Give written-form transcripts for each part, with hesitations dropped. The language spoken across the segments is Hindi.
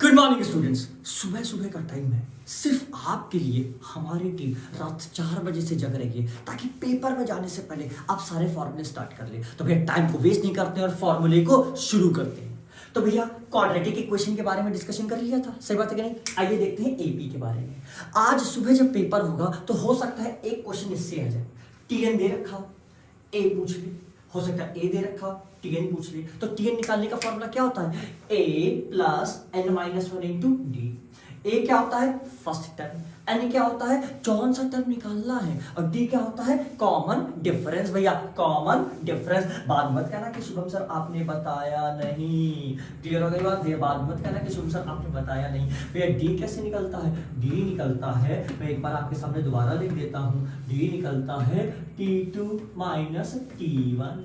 Good morning students. सुबह सुबह का टाइम है, सिर्फ आपके लिए हमारी टीम रात 4 बजे से जग रही है ताकि पेपर में जाने से पहले आप सारे फॉर्मूले स्टार्ट कर ले। तो भैया टाइम को वेस्ट नहीं करते और फॉर्मूले को शुरू करते हैं। तो भैया क्वाड्रेटिक इक्वेशन के बारे में डिस्कशन कर लिया था, सही बात है कि नहीं? आइए देखते हैं एपी के बारे में। आज सुबह जब पेपर होगा तो हो सकता है एक क्वेश्चन इससे आ जाए। टीएन दे रखा, ए पूछ ले, हो सकता है ए दे रखा, टीएन पूछ ले। तो टीएन निकालने का फॉर्मूला क्या होता है? A plus n minus one into d. A क्या होता है? First term. एन क्या होता है? कौन सा टर्म निकालना है। और डी क्या होता है? Common difference. भैया कॉमन डिफरेंस। बाद मत कहना कि शुभम सर आपने बताया नहीं। क्लियर हो गई बात? भैया बाद मत कहना कि शुभम सर आपने बताया नहीं। भैया डी कैसे निकलता है? डी निकलता है, मैं एक बार आपके सामने दोबारा लिख देता हूं। डी निकलता है T2 माइनस T1।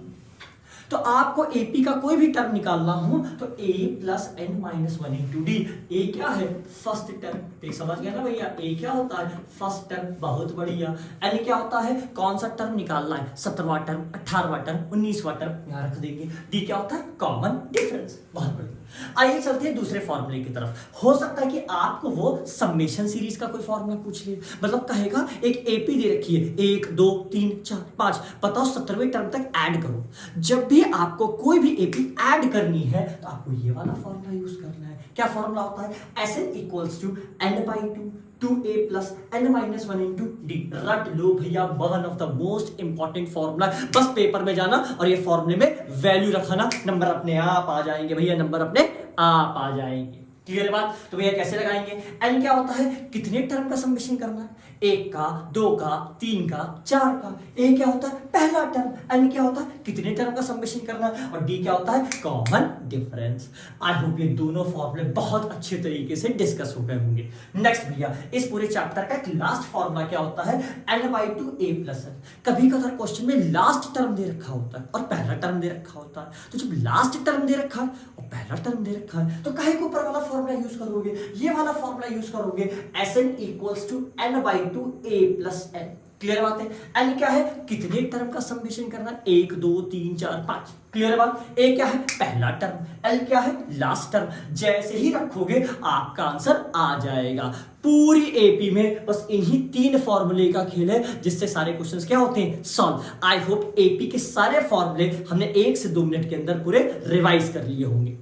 तो आपको एपी का कोई भी टर्म निकालना हो तो a plus n minus one into d. A क्या है? First term. देख समझ गया ना भैया? ए क्या होता है? First term. बहुत बढ़िया। एन क्या होता है? कौन सा टर्म निकालना है? 17वां टर्म, 18वां टर्म, 19वां टर्म, यहां रख देंगे। डी क्या होता है? Common difference. बहुत बढ़िया। आइए चलते हैं दूसरे फॉर्मूले की तरफ। हो सकता है कि आपको वो समेशन सीरीज का कोई फॉर्मूला पूछ ले। मतलब कहेगा एक एपी दे रखी है, 1 2 3 4 5, बताओ 17वें टर्म तक ऐड करो। जब भी आपको कोई भी एपी ऐड करनी है तो आपको ये वाला फॉर्मूला यूज करना है। क्या फॉर्मूला होता है? Sn equals to n by 2a plus n minus one into d. रट लो भैया, one of the most important formula. बस पेपर में जाना और ये फॉर्मूले में वैल्यू रखाना, नंबर अपने आप आ जाएंगे भैया, नंबर अपने आप आ जाएंगे। क्लियर है बात? तो भैया कैसे लगाएंगे? n क्या होता है? कितने टर्म का समेशन करना है? 1 का, 2 का, 3 का, 4 का। ए क्या होता है? पहला टर्म। एन क्या होता है? कितने टर्म का समेशन करना है? और डी क्या होता है? Common difference. आई होप ये दोनों फॉर्मूले बहुत अच्छे तरीके से डिस्कस हो गए होंगे। नेक्स्ट भैया, इस पूरे चैप्टर का एक लास्ट फॉर्मूला क्या होता है? N by two a plus n. कभी कभार क्वेश्चन में लास्ट टर्म दे रखा होता है और पहला टर्म दे रखा होता है। तो जब लास्ट टर्म दे रखा है और पहला टर्म दे रखा है तो काहे को ऊपर वाला फॉर्मूला यूज करोगे? ये वाला फॉर्मूला यूज करोगे। Sn equals to n by two a plus n। Clear बात है? n क्या है? कितने टर्म का समेशन करना? 1 2 3 4 5। क्लियर बात? a क्या है? पहला टर्म। l क्या है? Last term. जैसे ही रखोगे आपका आंसर आ जाएगा। पूरी एपी में बस इन्हीं 3 फॉर्मूले का खेल है जिससे सारे क्वेश्चंस क्या होते हैं? सॉल्व। आई होप एपी के सारे फॉर्मूले हमने 1 से 2 मिनट के अंदर पूरे रिवाइज कर लिए होंगे।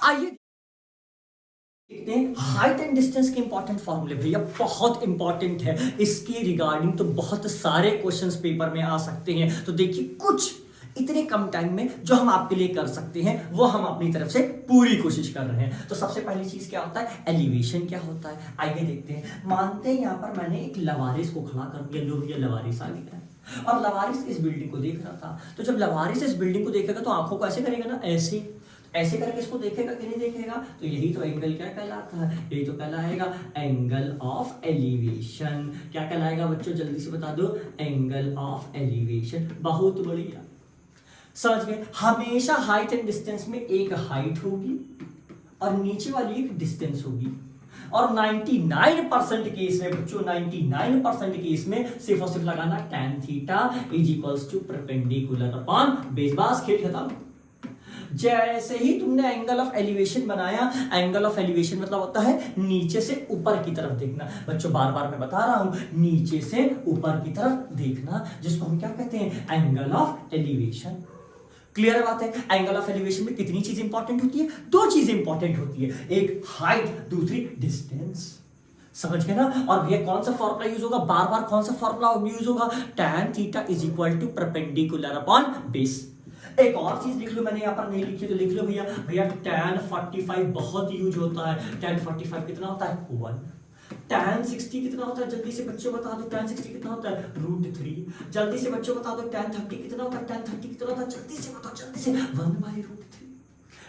आइए हाइट एंड डिस्टेंस के इंपॉर्टेंट फॉर्मूले। भैया बहुत इंपॉर्टेंट है, इसके रिगार्डिंग तो बहुत सारे क्वेश्चंस पेपर में आ सकते हैं। तो देखिए कुछ इतने कम टाइम में जो हम आपके लिए कर सकते हैं वो हम अपनी तरफ से पूरी कोशिश कर रहे हैं। तो सबसे पहली चीज क्या होता है? एलिवेशन क्या होता है? आइए देखते हैं। मानते हैं यहाँ पर मैंने एक लवारिस को खड़ा कर दिया, लो भैया लवारिस आ गया है और लवारिस इस बिल्डिंग को देख रहा था। तो जब लवारिस इस बिल्डिंग को देखेगा तो आंखों को ऐसे करेगा ना, ऐसे करके इसको देखेगा कि नहीं देखेगा? तो यही तो एंगल क्या कहलाता है? यही तो कहलाएगा एंगल ऑफ एलिवेशन। क्या कहलाएगा बच्चों? जल्दी से बता दो। Angle of elevation. बहुत बढ़िया, समझ गए? हमेशा हाइट एंड डिस्टेंस में एक हाइट होगी और नीचे वाली एक डिस्टेंस होगी। और 99% केस में बच्चों, 99% केस में सिर्फ और सिर्फ लगाना tan theta is equals to perpendicular upon base. बस खेल खत्म। जैसे ही तुमने एंगल ऑफ एलिवेशन बनाया, एंगल ऑफ एलिवेशन मतलब होता है नीचे से ऊपर की तरफ देखना। बच्चों बार बार मैं बता रहा हूं, नीचे से ऊपर की तरफ देखना, जिसको हम क्या कहते हैं? Angle of elevation. क्लियर बात है? एंगल ऑफ एलिवेशन में कितनी चीज इंपॉर्टेंट होती है? 2 चीजें इंपॉर्टेंट होती है, एक हाइट, दूसरी डिस्टेंस। समझ गए ना? और भैया कौन सा फॉर्मूला यूज होगा? बार बार कौन सा फॉर्मूला यूज होगा? tan theta is equal to perpendicular upon base. एक और चीज लिख लो, मैंने यहाँ पर नहीं लिखी तो लिख लो भैया। भैया tan 45 बहुत यूज होता है। tan 45 कितना होता है? 1। tan 60 कितना होता है? जल्दी से बच्चों बता दो। tan 60 कितना होता है? √3। जल्दी से बच्चों बता दो। tan 30 कितना होता है? tan 30 कितना होता है? जल्दी से बताओ, जल्दी से। 1/√3।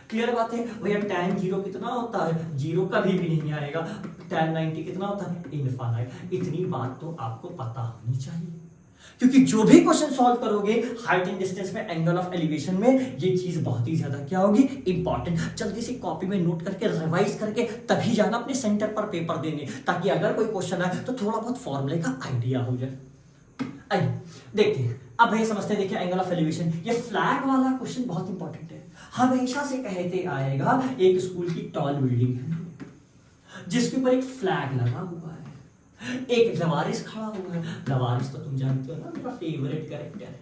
क्लियर बात है? भैया tan 0 कितना होता है? 0 कभी भी नहीं आएगा। tan 90 कितना होता है? इनफाइनाइट। इतनी बात तो आपको पता होनी चाहिए, क्योंकि जो भी क्वेश्चन सॉल्व करोगे हाइट एंड डिस्टेंस में, एंगल ऑफ एलिवेशन में, ये चीज बहुत ही ज्यादा क्या होगी? इंपॉर्टेंट। जल्दी से कॉपी में नोट करके रिवाइज करके तभी जाना अपने सेंटर पर पेपर देने, ताकि अगर कोई क्वेश्चन आए तो थोड़ा बहुत फॉर्मूले का आइडिया हो जाए। आइए देखते हैं। अब भैया समझते हैं, देखिए एंगल ऑफ एलिवेशन, ये फ्लैग वाला क्वेश्चन बहुत इंपॉर्टेंट है, हमेशा से कहते आएगा। एक स्कूल की टॉल बिल्डिंग है जिसके ऊपर एक फ्लैग लगा हुआ है, एक लवारिस खड़ा हुआ है। लवारिस तो तुम जानते हो ना, मेरा फेवरेट कैरेक्टर है।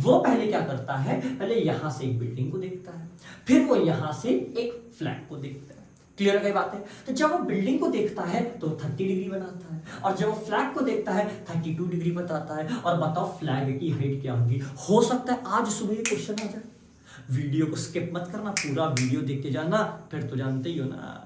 वो पहले क्या करता है, पहले यहां से एक बिल्डिंग को देखता है, फिर वो यहां से एक फ्लैग को देखता है। क्लियर है बात है? तो जब वो बिल्डिंग को देखता है तो 30 डिग्री बनाता है, और जब वो फ्लैग को देखता है 32 डिग्री बताता है। और बताओ फ्लैग की हाइट क्या होगी? हो सकता है आज सुबह ये क्वेश्चन आ जाए। वीडियो को स्किप मत करना, पूरा वीडियो देख के जाना, फिर तो जानते ही हो ना,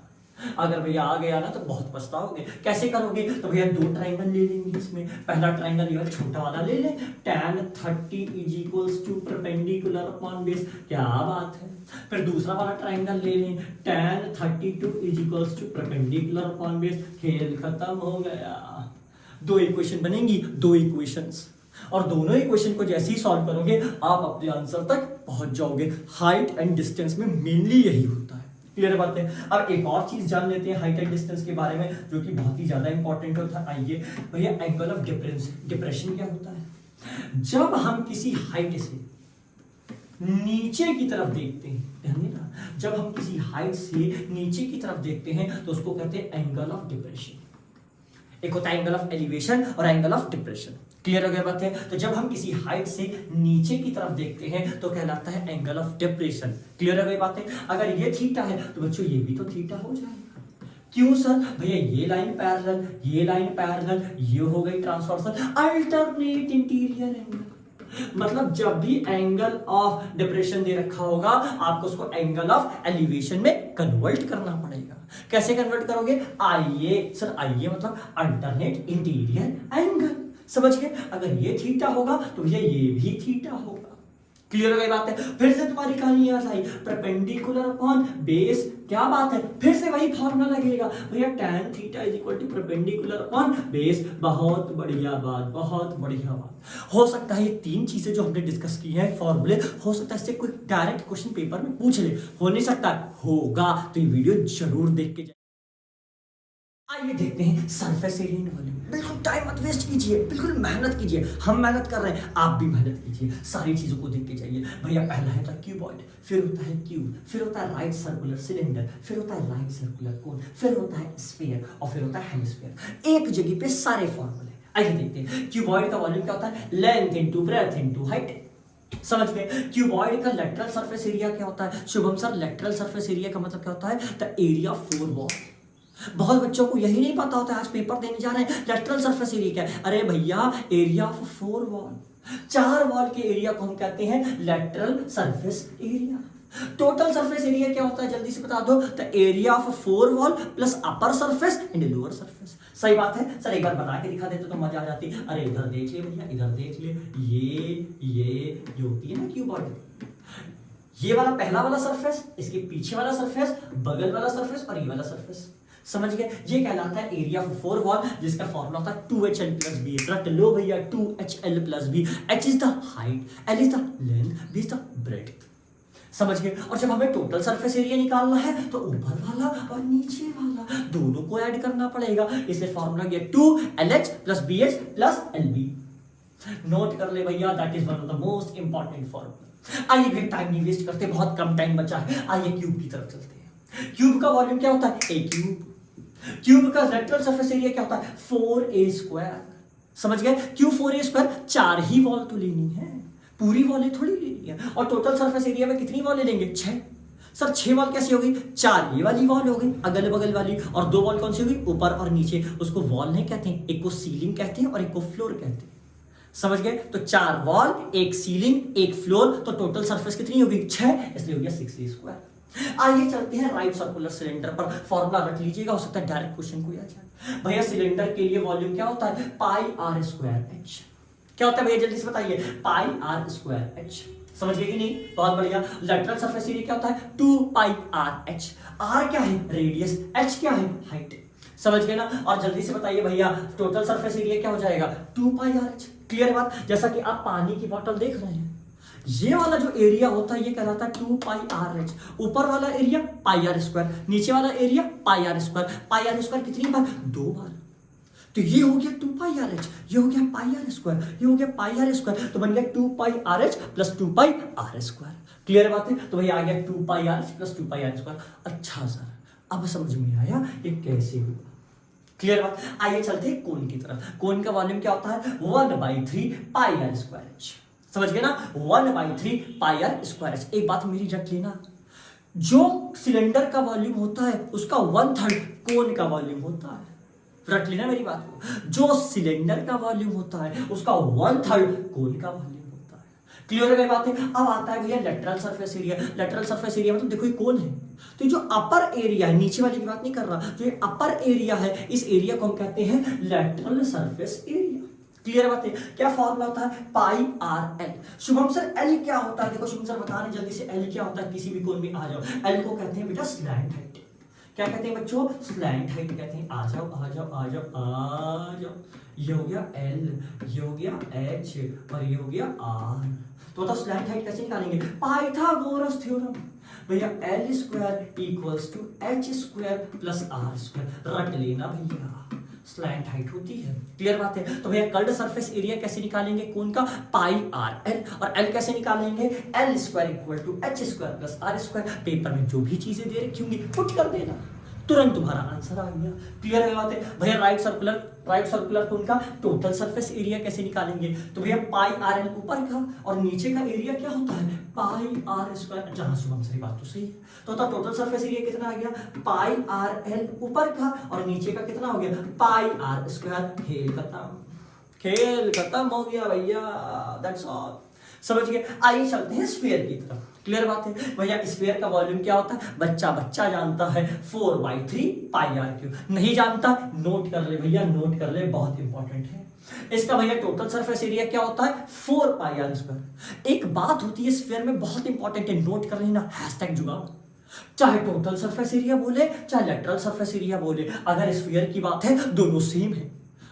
अगर भैया आ गया ना तो बहुत पछताओगे। कैसे करोगे? तो भैया दो ट्राइंगल ले लेंगे इसमें। पहला ट्राइंगल ये वाला छोटा वाला ले ले, tan 30 is equals to perpendicular upon base, क्या बात है। फिर दूसरा वाला ट्राइंगल ले लें, tan 32 is equals to perpendicular upon base, खेल खत्म हो गया। दो इक्वेशन बनेंगी, दो इक्वेशंस, और दोनों इक्वेशन को जैसे ही सॉल्व करोगे आप अपने आंसर तक पहुंच जाओगे। हाइट एंड डिस्टेंस में मेनली यही होता है। क्लियर बात है? अब एक और चीज जान लेते हैं हाइट एंड डिस्टेंस के बारे में, जो कि बहुत ही ज्यादा इंपॉर्टेंट होता है। आइए भैया, एंगल ऑफ डिप्रेशन क्या होता है? जब हम किसी हाइट से नीचे की तरफ देखते हैं, ध्यान देना, जब हम किसी हाइट से नीचे की तरफ देखते हैं तो उसको कहते हैं एंगल ऑफ डिप्रेशन। एक होता है एंगल ऑफ एलिवेशन और एंगल ऑफ डिप्रेशन। क्लियर हो गया बात है? तो जब हम किसी हाइट से नीचे की तरफ देखते हैं तो कहलाता है एंगल ऑफ डिप्रेशन। क्लियर हो गई बात है? अगर ये थीटा है तो बच्चों ये भी तो थीटा हो जाएगा। क्यों सर? भैया ये लाइन पैरेलल, ये लाइन पैरेलल, ये हो गई ट्रांसवर्सल, अल्टरनेट इंटीरियर एंगल। मतलब जब भी एंगल ऑफ डिप्रेशन दे रखा होगा आपको उसको एंगल ऑफ एलिवेशन में कन्वर्ट करना पड़ेगा। कैसे कन्वर्ट करोगे? आइए सर, आइए मतलब अल्टरनेट इंटीरियर एंगल, समझ गए? अगर ये थीटा होगा तो भैया ये भी थीटा होगा। क्लियर हो गई बात है? फिर से तुम्हारी कहानी याद आई, परपेंडिकुलर अपॉन बेस, क्या बात है? फिर से वही फॉर्मूला लगेगा भैया, tan theta is equal to perpendicular upon base. बहुत बढ़िया बात, बहुत बढ़िया बात। हो सकता है ये तीन चीजें जो हमने डिस्कस की हैं फॉर्मूले, हो सकता है इससे कोई डायरेक्ट क्वेश्चन पेपर में पूछ ले, हो नहीं सकता, होगा, तो ये वीडियो जरूर देख के। आइए देखते हैं सरफेस एरिया एंड वॉल्यूम। बिल्कुल टाइम मत वेस्ट कीजिए, बिल्कुल मेहनत कीजिए। हम मेहनत कर रहे हैं, आप भी मेहनत कीजिए, सारी चीजों को देख के जाइए। भैया पहला है क्यूबॉइड, फिर होता है क्यूब, फिर होता है राइट सर्कुलर सिलेंडर, फिर होता है राइट सर्कुलर कोन, फिर होता है स्फीयर, और फिर होता है हेमिस्फीयर। एक जगह पे सारे फॉर्मूले। आइए देखते हैं क्यूबॉइड का वॉल्यूम क्या होता है? Length into breadth into height. समझ गए? क्यूबॉइड का लेटरल सरफेस एरिया क्या होता है? Shubham sir, lateral surface area का मतलब क्या होता है? The area of four wall. बहुत बच्चों को यही नहीं पता होता है, आज पेपर देने जा रहे हैं लेटरल सरफेस एरिया क्या है? अरे भैया, एरिया ऑफ फोर वॉल, चार वॉल के एरिया को हम कहते हैं lateral surface area. Total surface area क्या होता है? जल्दी से बता दो। The area of four wall plus upper surface and lower surface. सही बात है सर, एक बार बना के दिखा देते तो मजा आ जाती। अरे इधर देख ले भैया, इधर देख ले, ये जो होती है ना क्यूबॉइड, ये वाला पहला वाला सरफेस, इसके पीछे वाला सरफेस, बगल वाला सरफेस और ये वाला सरफेस। समझ गए? ये कहलाता है एरिया ऑफ फोर वॉल, जिसका फॉर्मूला होता है 2HL प्लस बी। रट लो भैया, 2HL plus b. H is the height, L is the length, B is the breadth. समझ गए? और जब हमें टोटल सरफेस एरिया निकालना है तो ऊपर वाला और नीचे वाला दोनों को ऐड करना पड़ेगा। इसलिए फॉर्मूला गया 2LH plus BH plus LB। Note कर ले भैया, that is one of the most important formula. आइए फिर टाइम नहीं वेस्ट करते, बहुत कम टाइम बचा है। आइए क्यूब की तरफ चलते हैं। क्यूब का वॉल्यूम क्या होता है? ए क्यूब। क्यूब का लेटरल सरफेस एरिया क्या होता है? 4a square. समझ गए? क्यों 4a स्क्वायर? चार ही वॉल तो लेनी है, पूरी वॉलें थोड़ी लेनी है। और टोटल सरफेस एरिया में कितनी वॉलें लेंगे? 6। सर 6 वॉल कैसी होगी? 4 ये वाली वॉल होगी अगल बगल वाली, और 2 वॉल कौन सी होगी? ऊपर और नीचे। उसको वॉल नहीं कहते हैं, एक को सीलिंग कहते हैं और एक को फ्लोर कहते हैं। समझ गए? तो 4 वॉल, एक सीलिंग, एक फ्लोर, तो टोटल सरफेस कितनी होगी? 6, इसलिए हो गया 6a स्क्वायर। आइए चलते हैं राइट सर्कुलर सिलेंडर पर। फॉर्मूला रख लीजिएगा, हो सकता है डायरेक्ट क्वेश्चन को आ जाए। भैया सिलेंडर के लिए वॉल्यूम क्या होता है? Pi r square H. क्या होता है भैया जल्दी से बताइए? पाई आर स्क्वायर एच। समझ गए कि नहीं? बहुत बढ़िया। लेटरल सरफेस एरिया क्या होता है? 2 पाई आर एच। आर क्या है? रेडियस, एच क्या है? हाइट। समझ गए ना? और जल्दी से बताइए भैया टोटल सरफेस एरिया क्या हो जाएगा? 2 पाई आर एच। क्लियर बात? जैसा कि आप पानी की बोतल देख रहे हैं, ये वाला जो एरिया होता है ये कहलाता है 2 पाई आर एच। ऊपर वाला एरिया पाई आर स्क्वायर, नीचे वाला area pi r square. Pi r square कितनी बार? 2 बार। तो ये हो गया 2 पाई आर एच, ये हो गया पाई आर स्क्वायर, ये हो गया पाई आर स्क्वायर, तो बन गया 2 pi r h plus 2 pi r square. Clear बात है? तो भाई आ गया 2 pi r h plus 2 pi r square. अच्छा सर, अब समझ में आया ये कैसे हुआ। क्लियर बात? आइए चलते हैं कोन की तरफ। कोन का वॉल्यूम क्या होता है? 1/3 पाई आर स्क्वायर एच। समझ गए ना? 1/3 पाई आर स्क्वायर एच। एक बात मेरी रख लेना, जो सिलेंडर का वॉल्यूम होता है उसका 1/3 कोन का वॉल्यूम होता है। रख लेना मेरी बात को, जो सिलेंडर का वॉल्यूम होता है उसका 1/3 कोन का वॉल्यूम होता है। क्लियर हो गई बात है? अब आता है भैया lateral surface area. Lateral surface area मतलब देखो ये कौन है, तो जो अपर एरिया है, नीचे वाले की बात नहीं कर रहा, जो ये अपर एरिया है इस एरिया को हम कहते हैं लेटरल सरफेस एरिया। क्लियर बात है? क्या फॉर्मूला होता है? Pi r l. Shubham sir l क्या होता है? देखो शुभम सर बता रहे जल्दी से, एल क्या होता है? किसी भी कोण में आ जाओ। एल को कहते हैं बेटा स्लैंट हाइट। क्या कहते हैं बच्चों? स्लैंट हाइट कहते हैं। आ जाओ आ जाओ आ जाओ आ जाओ। ये हो गया एल, ये हो गया एच और ये हो गया आर। तो बताओ स्लैंट हाइट कैसे निकालेंगे? Pythagoras theorem. भैया l square equals to h square plus r square. रट लेना भैया, स्लैंट हाइट होती है। क्लियर बात है? तो भैया कर्व्ड सरफेस एरिया कैसे निकालेंगे कोन का? Pi r l. और एल कैसे निकालेंगे? L square equal to h square plus r square. Paper में जो भी चीजें दे रखी होंगी पुट कर देना, तुरंत तुम्हारा आंसर आ गया। क्लियर है बात है? भैया राइट सर्कुलर कोन का टोटल सरफेस एरिया कैसे निकालेंगे? तो भैया पाई आर एल ऊपर का और नीचे का एरिया क्या होता है? Pi r square. जहां शुभम सही बात तो सही है। तो टोटल सरफेस एरिया कितना आ गया? पाई आर एल ऊपर का और नीचे का कितना हो गया? पाई आर स्क्वायर। खेल खत्म हो गया भैया, दैट्स ऑल। समझ गए? आइए चलते हैं स्फीयर की तरफ। क्लियर बात है? भैया स्फीयर का वॉल्यूम क्या होता है? बच्चा जानता है 4/3 पाई आर क्यूब। नहीं जानता? नोट कर ले भैया, नोट कर ले, बहुत इंपॉर्टेंट है। इसका भैया टोटल सरफेस एरिया क्या होता है? 4 पाई आर स्क्वायर। एक बात होती है स्फीयर में बहुत इंपॉर्टेंट है, नोट कर लेना, हैशटैग जुगाड़। चाहे टोटल सरफेस एरिया बोले चाहे लेटरल सरफेस एरिया बोले, अगर स्फीयर की बात है दोनों सेम है।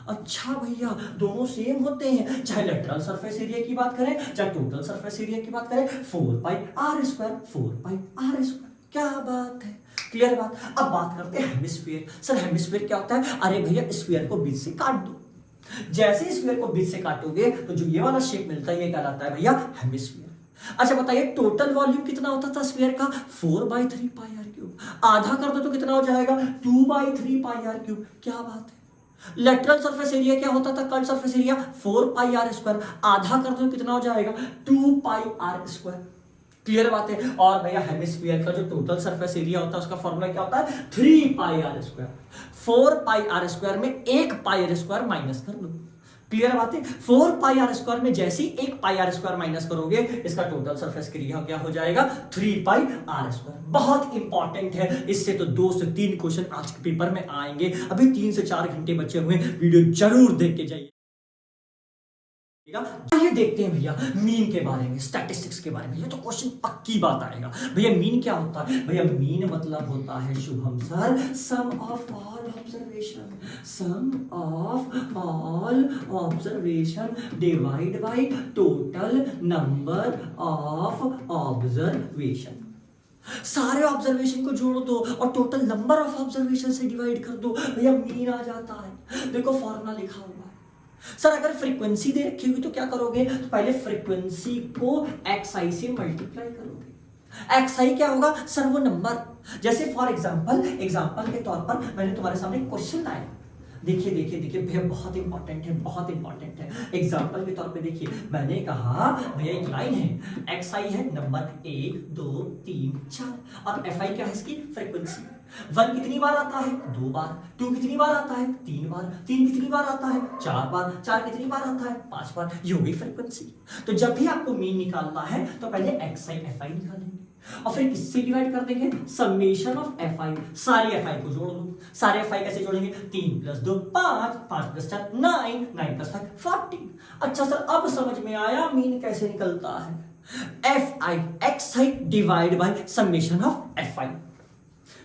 अच्छा भैया दोनों सेम होते हैं, चाहे लेटरल सरफेस एरिया की बात करें चाहे टोटल सरफेस एरिया की बात करें। 4 pi r square, 4 pi r square. क्या बात है? क्लियर बात? अब बात करते हैं हेमिस्फीयर। सर हेमिस्फीयर क्या होता है? अरे भैया स्फीयर को बीच से काट दो। जैसे स्फीयर को बीच से काटोगे तो जो ये वाला शेप मिलता है ये कहलाता है भैया हेमिस्फीयर। अच्छा बताइए टोटल वॉल्यूम कितना होता था स्फीयर का? 4/3 पाई आर क्यूब। आधा कर दो तो कितना हो जाएगा? 2/3 पाई आर क्यूब। क्या बात है? लेटरल सरफेस एरिया क्या होता था? Curved surface area 4 pi r square. आधा कर दो कितना हो जाएगा? 2 पाई आर स्क्वायर। क्लियर बात है? और भैया हेमिस्फीयर का जो टोटल सरफेस एरिया होता है उसका फॉर्मूला क्या होता है? 3 pi r square. 4 pi r square में 1 पाई आर स्क्वायर माइनस कर लो। क्लियर बात है? 4 पाई आर स्क्वायर में जैसे ही 1 पाई आर स्क्वायर माइनस करोगे इसका टोटल सरफेस एरिया क्या हो जाएगा? 3 पाई आर स्क्वायर। बहुत इंपॉर्टेंट है, इससे तो 2 से 3 क्वेश्चन आज के पेपर में आएंगे। अभी 3 से 4 घंटे बचे हुए, वीडियो जरूर देख के जाइए। आइए देखते हैं भैया मीन के बारे में, स्टैटिस्टिक्स के बारे में। ये तो क्वेश्चन पक्की बात आएगा। भैया मीन क्या होता है? भैया मीन मतलब होता है Shubham sir sum of all observation, sum of all observation divide by total number of observation. सारे ऑब्जर्वेशन को जोड़ दो और टोटल नंबर ऑफ ऑब्जर्वेशन से डिवाइड कर दो, भैया मीन आ जाता है। देखो फॉर्मूला लिखा हुआ है। सर अगर फ्रीक्वेंसी दे रखी होगी तो क्या करोगे? तो पहले फ्रीक्वेंसी को xi से मल्टीप्लाई करोगे। xi क्या होगा? सर वो नंबर, जैसे फॉर एग्जांपल के तौर पर मैंने तुम्हारे सामने क्वेश्चन लाया। देखिए भैया बहुत इंपॉर्टेंट है। एग्जांपल के तौर पे देखिए, मैंने कहा भैया एक लाइन है, xi है नंबर 1 2 3 4 और fi क्या है? इसकी फ्रीक्वेंसी। 1 कितनी बार आता है? 2 बार। 2 कितनी बार आता है? 3 बार। 3 कितनी बार आता है? 4 बार। 4 कितनी बार आता है? 5 बार। ये हो गई फ्रीक्वेंसी। तो जब भी आपको मीन निकालना है तो पहले xi fi निकालेंगे और फिर किससे डिवाइड कर देंगे? Summation of fi। सारी fi को जोड़ दो। सारे fi कैसे जोड़ेंगे? 3 + 2 5, 5 + 4 9, 9 + 5 14। अच्छा सर अब समझ में आया मीन कैसे निकलता है। xi divide by summation of fi।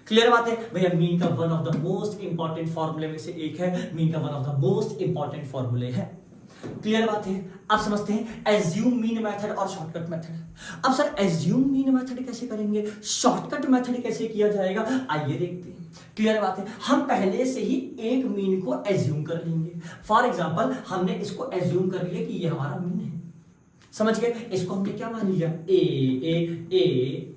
Clear बात है? भैया मीन का one of the most important फॉर्मूले में से एक है, मीन का one of the most important फॉर्मूले है। क्लियर बात है। आप समझते हैं एज्यूम मीन मेथड और शॉर्टकट मेथड। अब सर एज्यूम मीन मेथड कैसे करेंगे, शॉर्टकट मेथड कैसे किया जाएगा, आइए देखते हैं। क्लियर बात है, हम पहले से ही एक मीन को एज्यूम कर लेंगे। फॉर एग्जांपल हमने इसको एज्यूम कर लिया कि ये हमारा मीन है, समझ गए। इसको हमने क्या मान लिया, ए।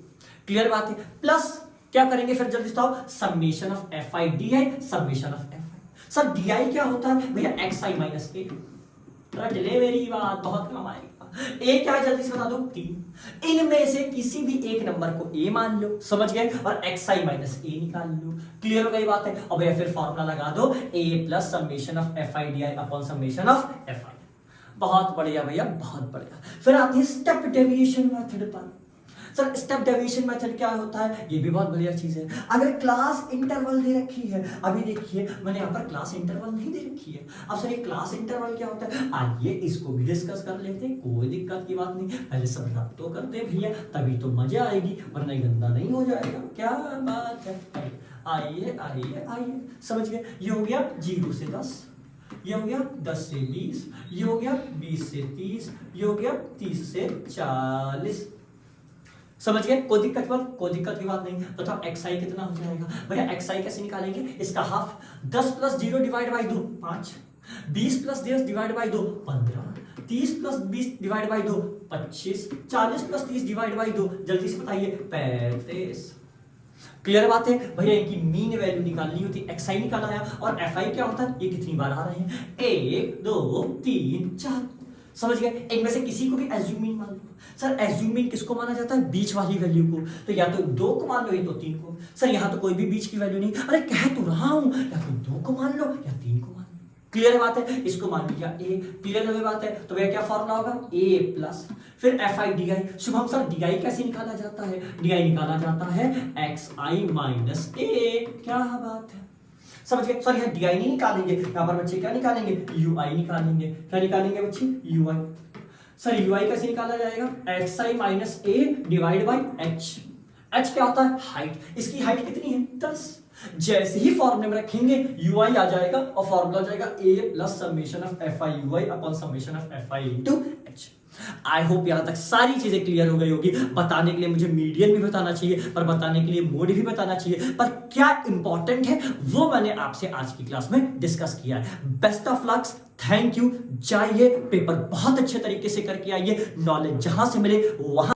क्लियर बात है। प्लस क्या करेंगे फिर जल्दी बताओ, summation of f i d I, summation of f I. Sir D I क्या होता है भैया, एक्स आई माइनस ए। रट ले मेरी बात, बहुत काम आएगा। ए क्या है जल्दी से बता दो, 3। इनमें से किसी भी एक नंबर को ए मान लो, समझ गए, और एक्स आई माइनस ए निकाल लो। क्लियर हो गई बात है। अब भैया फिर फॉर्मूला लगा दो, A plus summation of f i d i upon summation of f i. बहुत बढ़िया भैया, बहुत बढ़िया। फिर आती है स्टेप डेविएशन मेथड पर। सर स्टेप डेविएशन मेथड क्या होता है, ये भी बहुत बढ़िया चीज है। अगर क्लास इंटरवल दे रखी है, अभी देखिए मैंने यहाँ पर क्लास इंटरवल नहीं दे रखी है। अब सर ये क्लास इंटरवल क्या होता है, आइए इसको भी डिस्कस कर लेते हैं, कोई दिक्कत की बात नहीं। पहले सब रब तो करते भैया, तभी तो मजा आएगी, वरना गंदा नहीं हो जाएगा। क्या बात है, आइए आइए आइए, समझ गए। ये हो गया 0 से 10, ये हो गया 10 से 20, ये हो गया 20 से 30, ये हो गया 30 से 40। समझ गए, कोई दिक्कत की बात नहीं। बताओ एक्स आई कितना हो जाएगा भैया, एक्स आई कैसे निकालेंगे, इसका half. 10 plus 0 divide by 2 5, 20 plus 10 divide by 2 15, 30 plus 20 divide by 2 25, 40 plus 30 divide by 2 जल्दी से बताइए 35। क्लियर बात है भैया, इनकी मीन वैल्यू निकालनी होती है, एक्स आई निकाला है, और एफ आई क्या होता है, ये कितनी बार आ रहे हैं, 1 2 3 4। समझ गए, इनमें से किसी को भी एज्यूम मीन मान लो। सर एज्यूम मीन किसको माना जाता है, बीच वाली वैल्यू को। तो या तो 2 को मान लो या तो 3 को। सर यहाँ तो कोई भी बीच की वैल्यू नहीं, अरे कह तो रहा हूं, या तो 2 को मान लो या 3 को मान लो। क्लियर बात है, इसको मान लिया ए। क्लियर हो बात है, तो भैया क्या फॉर्मूला होगा, ए प्लस फिर F i d I. Shubham sir D I कैसे निकाला जाता है, डी आई निकाला जाता है एक्स आई माइनस ए। क्या बात है, समझ गए। सर यहाँ डी आई नहीं निकालेंगे, यहाँ पर बच्चे क्या निकालेंगे, यू आई निकालेंगे। क्या निकालेंगे बच्चे, यू आई। सर यू आई कैसे निकाला जाएगा, x I minus A divide by H. H क्या होता है, हाइट। इसकी हाइट कितनी है, 10। जैसे ही फॉर्मूले में रखेंगे यू आई आ जाएगा, और फॉर्मूला आ जाएगा A plus summation of f i u i upon summation of f i into h. I hope यहां तक सारी चीजें क्लियर हो गई होगी। बताने के लिए मुझे मीडियम भी बताना चाहिए, पर बताने के लिए मोड भी बताना चाहिए, पर क्या इंपॉर्टेंट है वो मैंने आपसे आज की क्लास में डिस्कस किया है। Best of lux, thank you. जाइए पेपर बहुत अच्छे तरीके से करके आइए, नॉलेज जहां से मिले वहां